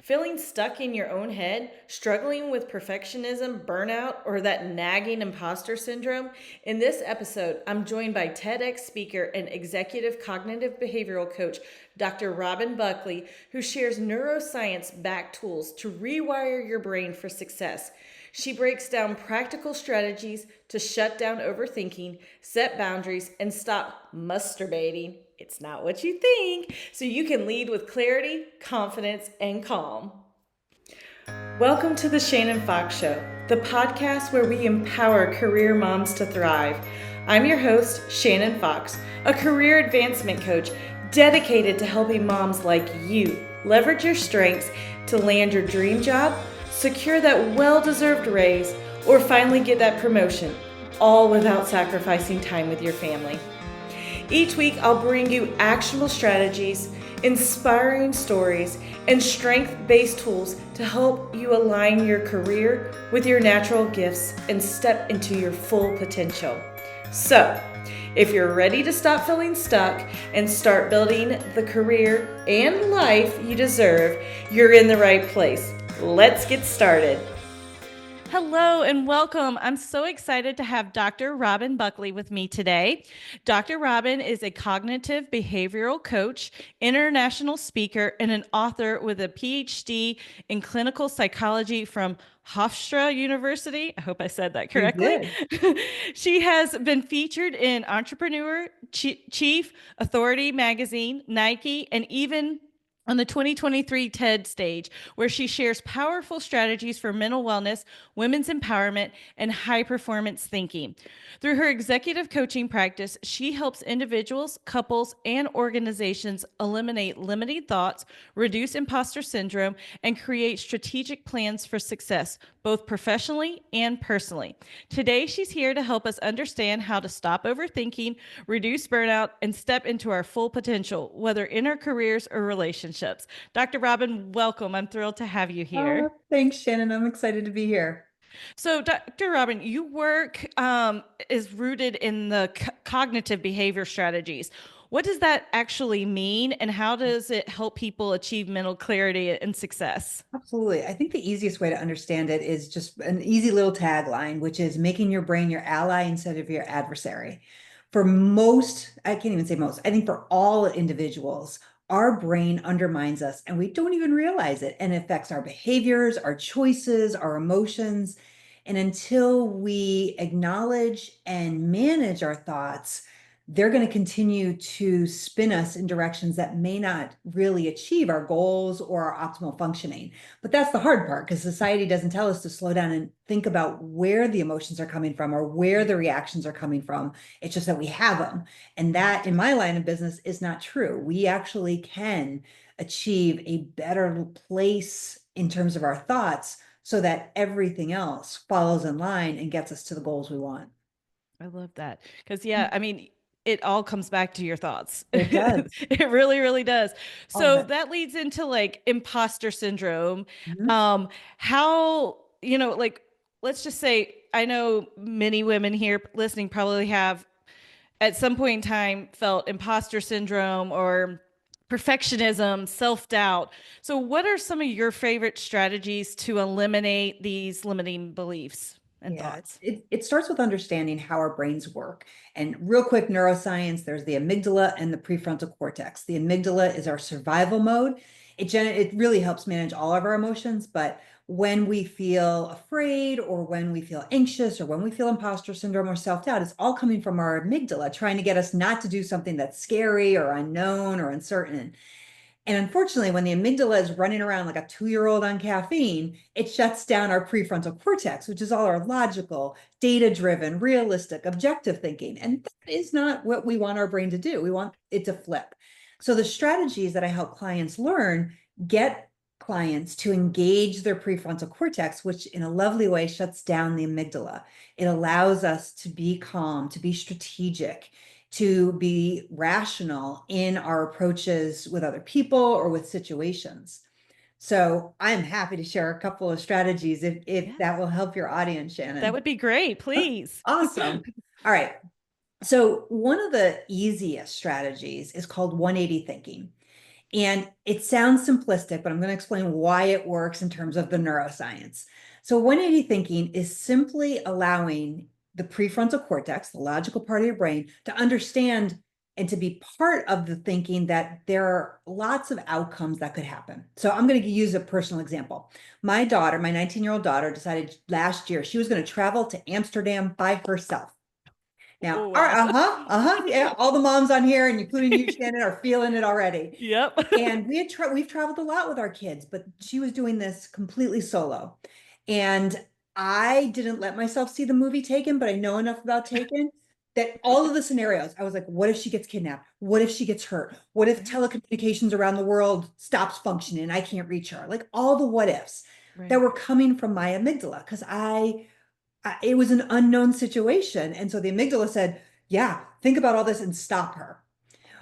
Feeling stuck in your own head, struggling with perfectionism, burnout, or that nagging imposter syndrome? In this episode, I'm joined by TEDx speaker and executive cognitive behavioral coach, Dr. Robin Buckley, who shares neuroscience-backed tools to rewire your brain for success. She breaks down practical strategies to shut down overthinking, set boundaries, and stop masturbating. It's not what you think, so you can lead with clarity, confidence, and calm. Welcome to the Shannon Fox Show, the podcast where we empower career moms to thrive. I'm your host, Shannon Fox, a career advancement coach dedicated to helping moms like you leverage your strengths to land your dream job, secure that well-deserved raise, or finally get that promotion, all without sacrificing time with your family. Each week, I'll bring you actionable strategies, inspiring stories, and strength-based tools to help you align your career with your natural gifts and step into your full potential. So, if you're ready to stop feeling stuck and start building the career and life you deserve, you're in the right place. Let's get started. Hello and welcome. I'm so excited to have Dr. Robin Buckley with me today. Dr. Robin is a cognitive behavioral coach, international speaker, and an author with a PhD in clinical psychology from Hofstra University. I hope I said that correctly. She has been featured in Entrepreneur, Chief, Authority Magazine, Nike, and even on the 2023 TED stage, where she shares powerful strategies for mental wellness, women's empowerment, and high performance thinking. Through her executive coaching practice, she helps individuals, couples, and organizations eliminate limiting thoughts, reduce imposter syndrome, and create strategic plans for success, both professionally and personally. Today, she's here to help us understand how to stop overthinking, reduce burnout, and step into our full potential, whether in our careers or relationships. Dr. Robin, welcome. I'm thrilled to have you here. Thanks, Shannon. I'm excited to be here. So, Dr. Robin, your work is rooted in the cognitive behavior strategies. What does that actually mean, and how does it help people achieve mental clarity and success? Absolutely. I think the easiest way to understand it is just an easy little tagline, which is making your brain your ally instead of your adversary. For most, I can't even say most, I think for all individuals, our brain undermines us and we don't even realize it, and it affects our behaviors, our choices, our emotions. And until we acknowledge and manage our thoughts, they're going to continue to spin us in directions that may not really achieve our goals or our optimal functioning. But that's the hard part, because society doesn't tell us to slow down and think about where the emotions are coming from or where the reactions are coming from. It's just that we have them. And that, in my line of business, is not true. We actually can achieve a better place in terms of our thoughts so that everything else follows in line and gets us to the goals we want. I love that. Because, yeah, I mean, it all comes back to your thoughts. It does. It really, really does. All of So it. that leads into like imposter syndrome. Mhm. How, like, let's just say, I know many women here listening probably have at some point in time felt imposter syndrome or perfectionism, self doubt. So, what are some of your favorite strategies to eliminate these limiting beliefs and Yeah, thoughts? it starts with understanding how our brains work. And real quick, neuroscience, there's the amygdala and the prefrontal cortex. The amygdala is our survival mode. It really helps manage all of our emotions, but when we feel afraid or when we feel anxious or when we feel imposter syndrome or self-doubt, it's all coming from our amygdala trying to get us not to do something that's scary or unknown or uncertain. And unfortunately, when the amygdala is running around like a 2-year-old on caffeine, it shuts down our prefrontal cortex, which is all our logical, data-driven, realistic, objective thinking. And that is not what we want our brain to do. We want it to flip. So the strategies that I help clients learn get clients to engage their prefrontal cortex, which in a lovely way shuts down the amygdala. It allows us to be calm, to be strategic, to be rational in our approaches with other people or with situations. So I'm happy to share a couple of strategies if that will help your audience, That Shannon. would be great, please. Awesome. All right. So one of the easiest strategies is called 180 thinking. And it sounds simplistic, but I'm going to explain why it works in terms of the neuroscience. So 180 thinking is simply allowing the prefrontal cortex, the logical part of your brain, to understand and to be part of the thinking that there are lots of outcomes that could happen. So I'm going to use a personal example. My daughter, my 19-year-old daughter, decided last year she was going to travel to Amsterdam by herself. Now, Oh, wow. yeah, all the moms on here, and including you, Shannon, are feeling it already. Yep. And we've traveled a lot with our kids, but she was doing this completely solo. And I didn't let myself see the movie Taken, but I know enough about Taken that all of the scenarios, I was like, what if she gets kidnapped? What if she gets hurt? What if Right. telecommunications around the world stops functioning and I can't reach her? Like all the what ifs that Right. were coming from my amygdala because it was an unknown situation. And so the amygdala said, yeah, think about all this and stop her.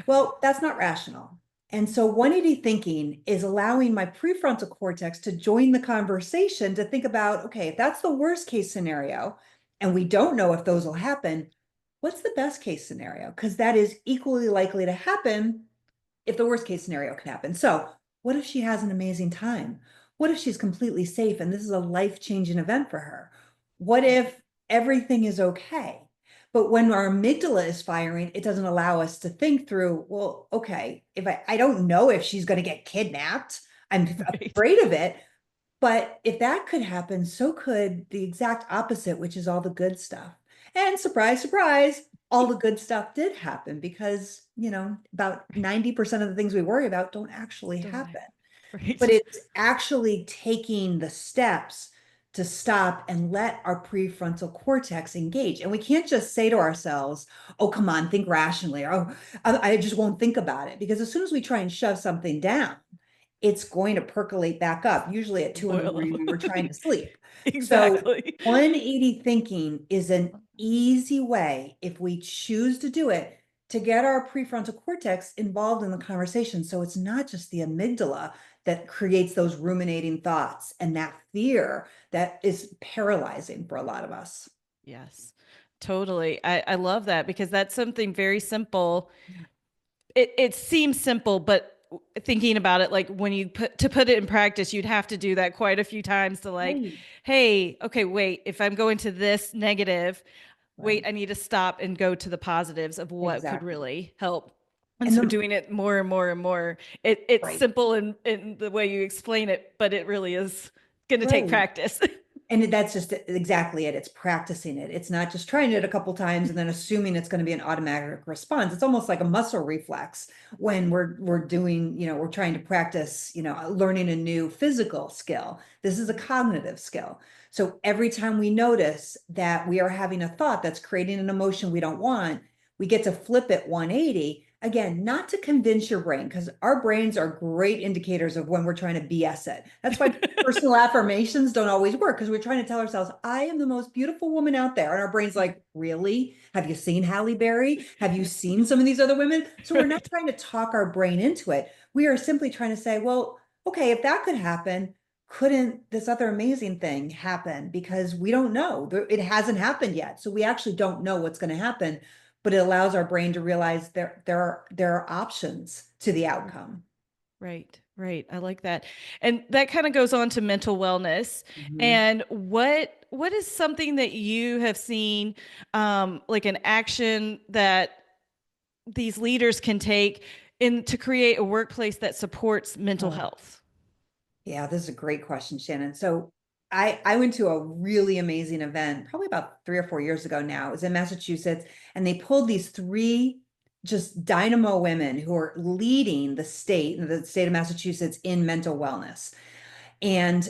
Well, that's not rational. And so 180 thinking is allowing my prefrontal cortex to join the conversation to think about, okay, if that's the worst case scenario, and we don't know if those will happen, what's the best case scenario? Because that is equally likely to happen if the worst case scenario can happen. So, what if she has an amazing time? What if she's completely safe and this is a life-changing event for her? What if everything is okay? But when our amygdala is firing, it doesn't allow us to think through, well, okay, if I don't know if she's going to get kidnapped, I'm Right. afraid of it. But if that could happen, so could the exact opposite, which is all the good stuff. And surprise, surprise, all the good stuff did happen because, about 90% of the things we worry about don't actually Don't happen. I? Right. But it's actually taking the steps to stop and let our prefrontal cortex engage. And we can't just say to ourselves, oh, come on, think rationally, or oh, I just won't think about it. Because as soon as we try and shove something down, it's going to percolate back up, usually at 2 in the Boil morning up. when we're trying to sleep. So Exactly. 180 thinking is an easy way, if we choose to do it, to get our prefrontal cortex involved in the conversation. So it's not just the amygdala that creates those ruminating thoughts and that fear that is paralyzing for a lot of us. Yes. Totally. I love that because that's something very simple. It seems simple, but thinking about it, like when you put it in practice, you'd have to do that quite a few times to like, Right. hey, okay, wait, if I'm going to this negative, wait, Right. I need to stop and go to the positives of what could Exactly. really help. And And so the doing it more and more and more, it's right. simple in the way you explain it, but it really is going to take Right. practice. And that's just exactly it. It's practicing it. It's not just trying it a couple times and then assuming it's going to be an automatic response. It's almost like a muscle reflex when we're doing, we're trying to practice, learning a new physical skill. This is a cognitive skill. So every time we notice that we are having a thought that's creating an emotion we don't want, we get to flip it 180. Again, not to convince your brain, because our brains are great indicators of when we're trying to BS it. That's why personal affirmations don't always work because we're trying to tell ourselves, I am the most beautiful woman out there. And our brain's like, really? Have you seen Halle Berry? Have you seen some of these other women? So we're not Right. trying to talk our brain into it. We are simply trying to say, well, okay, if that could happen, couldn't this other amazing thing happen? Because we don't know. It hasn't happened yet. So we actually don't know what's going to happen, but it allows our brain to realize there are options to the outcome. Right, right. I like that. And that kind of goes on to mental wellness. Mhm. And what is something that you have seen like an action that these leaders can take in to create a workplace that supports mental Oh, health? yeah, this is a great question, Shannon. So I went to a really amazing event probably about 3 or 4 years ago now. It was in Massachusetts, and they pulled these three just dynamo women who are leading the state of Massachusetts in mental wellness. And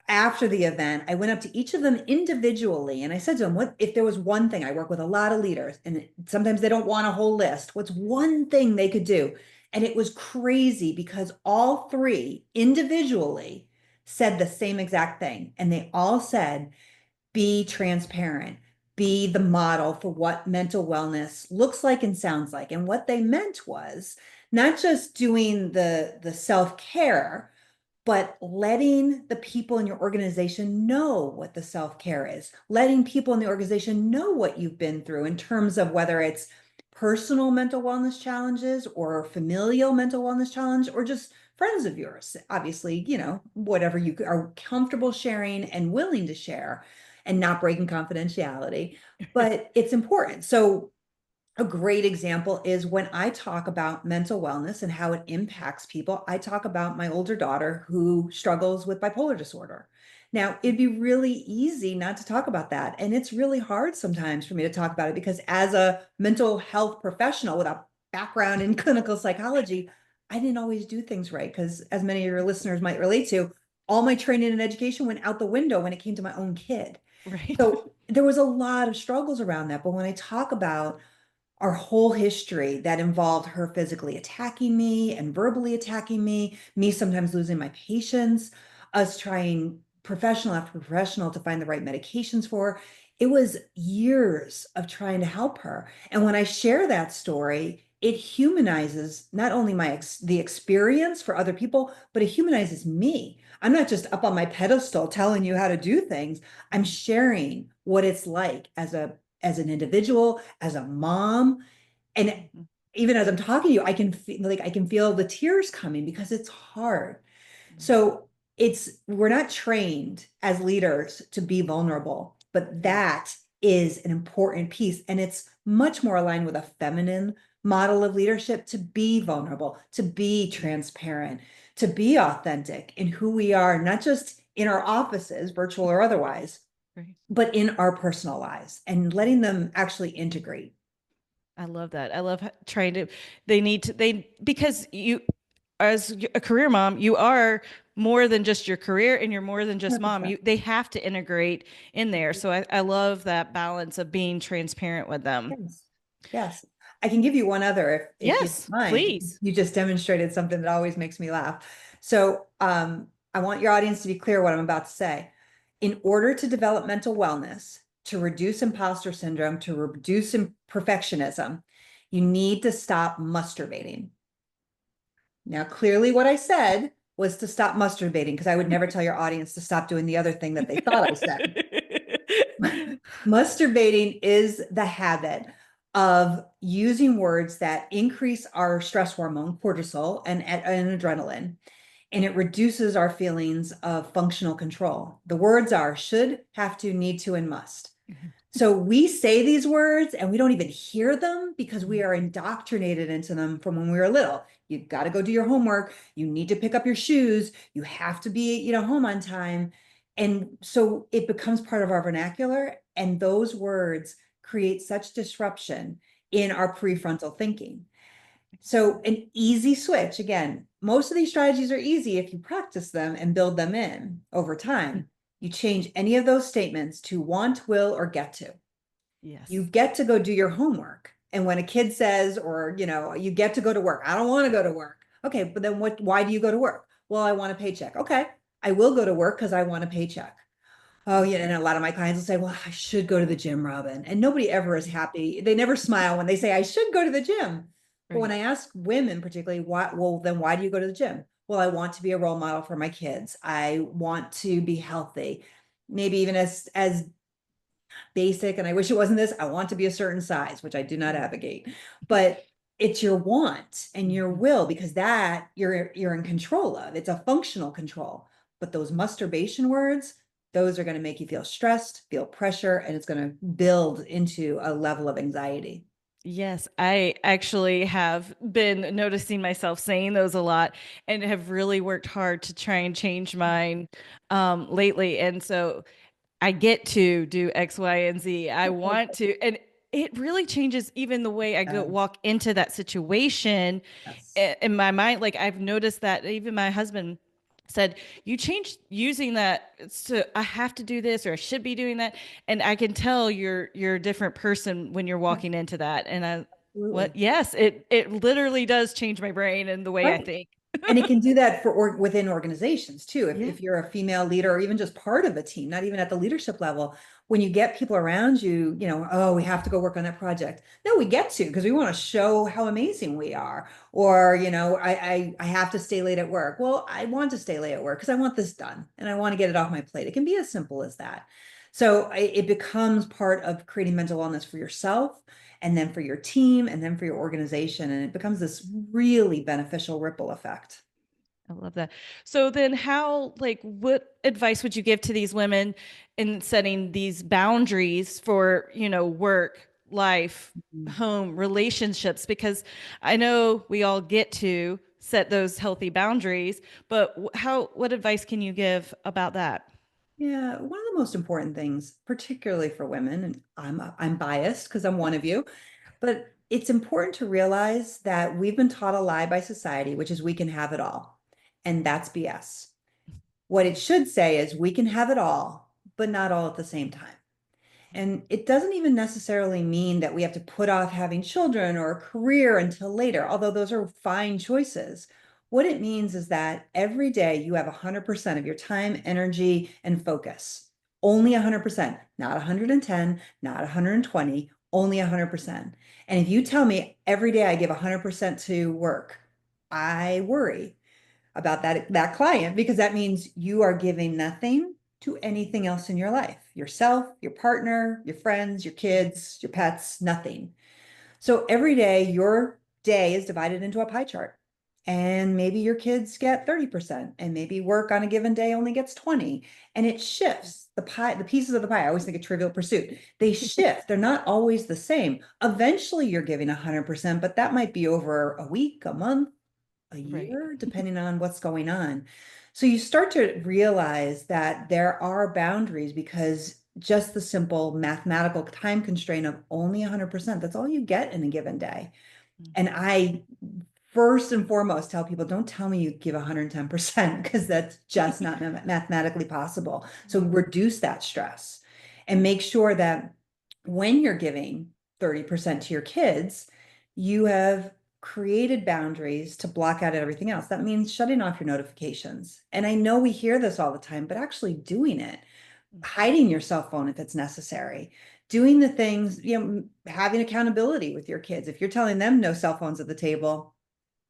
after the event, I went up to each of them individually and I said to them, what if there was one thing? I work with a lot of leaders and sometimes they don't want a whole list. What's one thing they could do? And it was crazy because all three individually said the same exact thing. And they all said, be transparent, be the model for what mental wellness looks like and sounds like. And what they meant was not just doing the self-care, but letting the people in your organization know what the self care is, letting people in the organization know what you've been through in terms of whether it's personal mental wellness challenges or familial mental wellness challenge, or just friends of yours. Obviously, whatever you are comfortable sharing and willing to share and not breaking confidentiality, but it's important. So a great example is when I talk about mental wellness and how it impacts people, I talk about my older daughter who struggles with bipolar disorder. Now, it'd be really easy not to talk about that. And it's really hard sometimes for me to talk about it because, as a mental health professional with a background in clinical psychology, I didn't always do things right. Because, as many of your listeners might relate to, all my training and education went out the window when it came to my own kid. Right. So there was a lot of struggles around that. But when I talk about our whole history that involved her physically attacking me and verbally attacking me sometimes losing my patience, us trying professional after professional to find the right medications for her. It was years of trying to help her. And when I share that story, it humanizes not only the experience for other people, but it humanizes me. I'm not just up on my pedestal telling you how to do things. I'm sharing what it's like as an individual, as a mom. And Mhm. even as I'm talking to you, I can feel the tears coming because it's hard. Mhm. So we're not trained as leaders to be vulnerable, but Yeah. that is an important piece. And it's much more aligned with a feminine model of leadership to be vulnerable, to be transparent, to be authentic in who we are, not just in our offices, virtual or otherwise, Right. but in our personal lives and letting them actually integrate. I love that. I love trying to, because you, as a career mom, you are more than just your career and you're more than just mom. 100%. They have to integrate in there. So I love that balance of being transparent with them. Yes. Yes. I can give you one other if you don't Yes, mind. please. You just demonstrated something that always makes me laugh. So I want your audience to be clear what I'm about to say. In order to develop mental wellness, to reduce imposter syndrome, to reduce perfectionism, you need to stop masturbating. Now, clearly, what I said was to stop masturbating because I would never tell your audience to stop doing the other thing that they thought I said. Masturbating is the habit of using words that increase our stress hormone, cortisol, and adrenaline, and it reduces our feelings of functional control. The words are should, have to, need to, and must. So we say these words and we don't even hear them because we are indoctrinated into them from when we were little. You've got to go do your homework. You need to pick up your shoes. You have to be, home on time. And so it becomes part of our vernacular. And those words create such disruption in our prefrontal thinking. So an easy switch, again, most of these strategies are easy if you practice them and build them in over time. You change any of those statements to want, will, or get to. You Yes. get to go do your homework. And when a kid says, or, you get to go to work, I don't want to go to work. Okay, but then why do you go to work? Well, I want a paycheck. Okay, I will go to work because I want a paycheck. Oh, yeah. And a lot of my clients will say, well, I should go to the gym, Robin. And nobody ever is happy. They never smile when they say, I should go to the gym. But when Right. I ask women, particularly, then why do you go to the gym? Well, I want to be a role model for my kids. I want to be healthy. Maybe even as basic, and I wish it wasn't this, I want to be a certain size, which I do not advocate. But it's your want and your Mhm. will because that you're in control of. It's a functional control. But those masturbation words, those are going to make you feel stressed, feel pressure, and it's going to build into a level of anxiety. Yes, I actually have been noticing myself saying those a lot and have really worked hard to try and change mine lately. And so I get to do X, Y, and Z. I want to, and it really changes even the way I go Yes, walk into that situation yes. in my mind. Like I've noticed that even my husband said, you changed using that to I have to do this or I should be doing that. And I can tell you're a different person when you're Yeah, walking into that. And absolutely. yes, it literally does change my brain and the way I Right. think. And it can do that within organizations too. Yeah. If you're a female leader or even just part of a team, not even at the leadership level, when you get people around you, oh, we have to go work on that project. No, we get to because we want to show how amazing we are. Or, I have to stay late at work. Well, I want to stay late at work because I want this done and I want to get it off my plate. It can be as simple as that. So it becomes part of creating mental wellness for yourself and then for your team and then for your organization. And it becomes this really beneficial ripple effect. I love that. So then what advice would you give to these women in setting these boundaries for, work, life, Mhm. home, relationships? Because I know we all get to set those healthy boundaries, but what advice can you give about that? Yeah, one of the most important things, particularly for women, and I'm biased because I'm one of you, but it's important to realize that we've been taught a lie by society, which is we can have it all. And that's BS. What it should say is we can have it all, but not all at the same time. And it doesn't even necessarily mean that we have to put off having children or a career until later, although those are fine choices. What it means is that every day you have 100% of your time, energy, and focus. Only 100%, not 110, not 120, only 100%. And if you tell me every day I give 100% to work, I worry about that client because that means you are giving nothing to anything else in your life, yourself, your partner, your friends, your kids, your pets, nothing. So every day your day is divided into a pie chart, and maybe your kids get 30% and maybe work on a given day only gets 20, and it shifts the pieces of the pie. I always think of Trivial Pursuit. They shift. They're not always the same. Eventually you're giving 100%, but that might be over a week, a month, a Right. year, depending on what's going on. So you start to realize that there are boundaries because just the simple mathematical time constraint of only 100%, that's all you get in a given day. And I first and foremost tell people, don't tell me you give 110% because that's just not mathematically possible. So reduce that stress and make sure that when you're giving 30% to your kids, you have created boundaries to block out everything else. That means shutting off your notifications. And I know we hear this all the time, but actually doing it, hiding your cell phone if it's necessary, doing the things, having accountability with your kids. If you're telling them no cell phones at the table,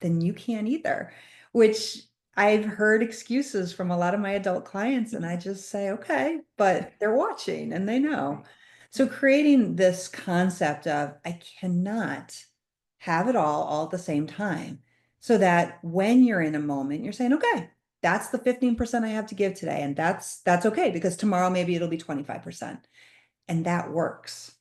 then you can't either, which I've heard excuses from a lot of my adult clients. And I just say, okay, but they're watching and they know. So creating this concept of I cannot have it all at the same time, so that when you're in a moment, you're saying, okay, that's the 15% I have to give today. And that's okay because tomorrow maybe it'll be 25%. And that works.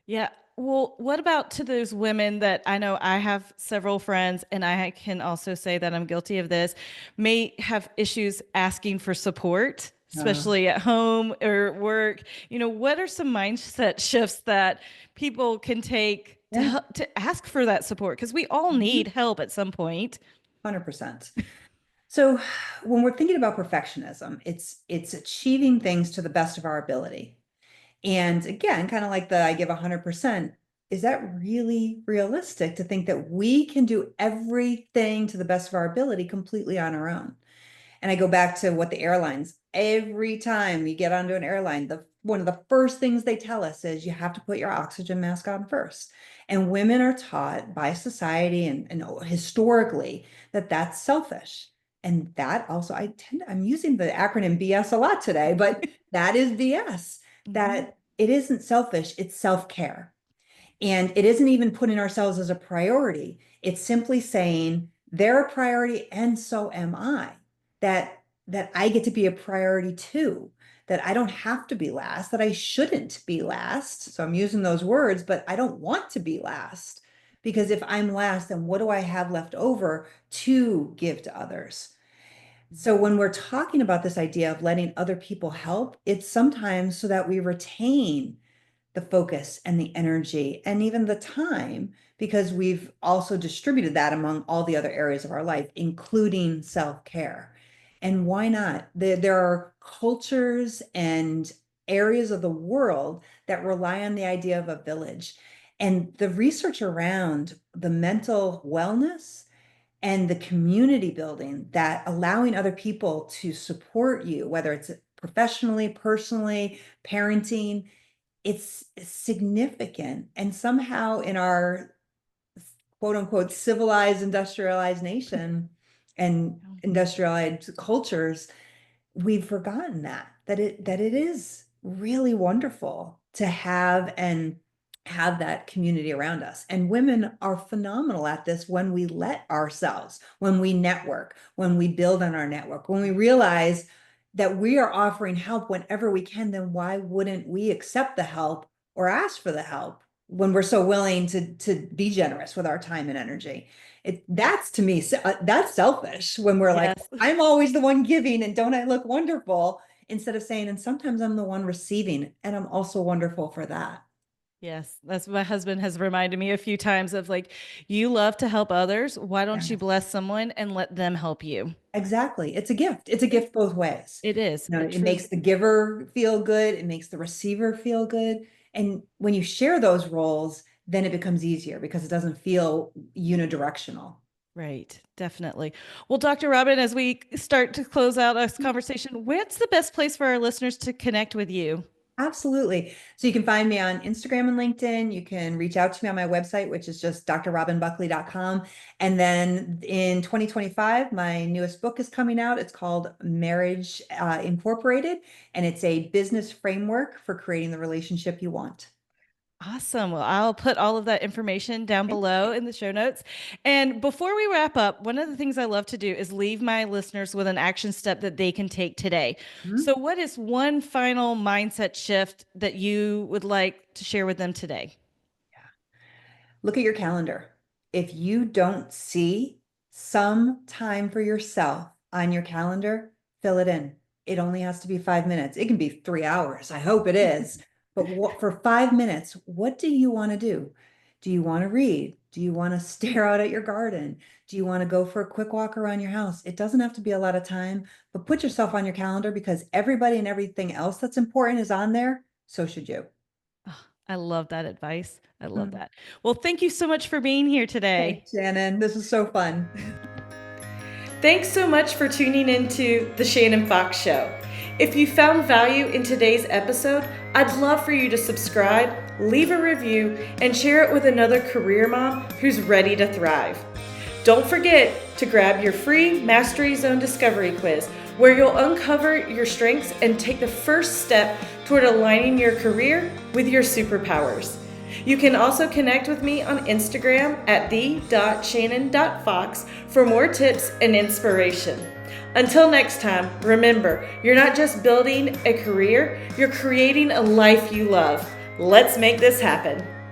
Yeah. Well, what about to those women that I know I have several friends, and I can also say that I'm guilty of this, may have issues asking for support, Uh, especially at home or work. What are some mindset shifts that people can take to yeah. to ask for that support? Because we all Mhm. need help at some point. 100%. So when we're thinking about perfectionism, it's achieving things to the best of our ability. And again, kind of like the I give 100%, is that really realistic to think that we can do everything to the best of our ability completely on our own? And I go back to what the airlines, every time you get onto an airline, the one of the first things they tell us is you have to put your oxygen mask on first. And women are taught by society and historically that that's selfish. And that also, I'm using the acronym BS a lot today, but that is BS, Mhm. that it isn't selfish, it's self-care. And it isn't even putting ourselves as a priority. It's simply saying they're a priority and so am I. That I get to be a priority too. That I don't have to be last, that I shouldn't be last. So I'm using those words, but I don't want to be last. Because if I'm last, then what do I have left over to give to others? So when we're talking about this idea of letting other people help, it's sometimes so that we retain the focus and the energy and even the time because we've also distributed that among all the other areas of our life, including self-care. And why not? There are cultures and areas of the world that rely on the idea of a village. And the research around the mental wellness and the community building, that allowing other people to support you, whether it's professionally, personally, parenting, it's significant. And somehow in our quote unquote civilized, industrialized nation and industrialized cultures, we've forgotten that it is really wonderful to have that community around us. And women are phenomenal at this when we let ourselves, when we network, when we build on our network, when we realize that we are offering help whenever we can, then why wouldn't we accept the help or ask for the help when we're so willing to be generous with our time and energy? That's to me, that's selfish when we're like, Yes. I'm always the one giving and don't I look wonderful? Instead of saying, and sometimes I'm the one receiving, and I'm also wonderful for that. Yes, that's what my husband has reminded me a few times of, like, you love to help others. Why don't you Yes, bless someone and let them help you? exactly. It's a gift. It's a Yeah, gift both ways. it is. It It truly. makes the giver feel good, it makes the receiver feel good. And when you share those roles, then it becomes easier because it doesn't feel unidirectional. Right, definitely. Well, Dr. Robin, as we start to close out this conversation, what's the best place for our listeners to connect with you? Absolutely. So you can find me on Instagram and LinkedIn. You can reach out to me on my website, which is just drrobinbuckley.com. And then in 2025, my newest book is coming out. It's called Marriage Incorporated, and it's a business framework for creating the relationship you want. Awesome. Well, I'll put all of that information down Okay. below in the show notes. And before we wrap up, one of the things I love to do is leave my listeners with an action step that they can take today. Mhm. So, what is one final mindset shift that you would like to share with them today? Look at your calendar. If you don't see some time for yourself on your calendar, fill it in. It only has to be 5 minutes. It can be 3 hours. I hope it is. But for 5 minutes, what do you want to do? Do you want to read? Do you want to stare out at your garden? Do you want to go for a quick walk around your house? It doesn't have to be a lot of time, but put yourself on your calendar because everybody and everything else that's important is on there. So should you. Oh, I love that advice. I love Mm. that. Well, thank you so much for being here today. Thanks, Shannon. This is so fun. Thanks so much for tuning into The Shannon Fox Show. If you found value in today's episode, I'd love for you to subscribe, leave a review, and share it with another career mom who's ready to thrive. Don't forget to grab your free Mastery Zone Discovery Quiz, where you'll uncover your strengths and take the first step toward aligning your career with your superpowers. You can also connect with me on Instagram at the.shannon.fox for more tips and inspiration. Until next time, remember, you're not just building a career, you're creating a life you love. Let's make this happen.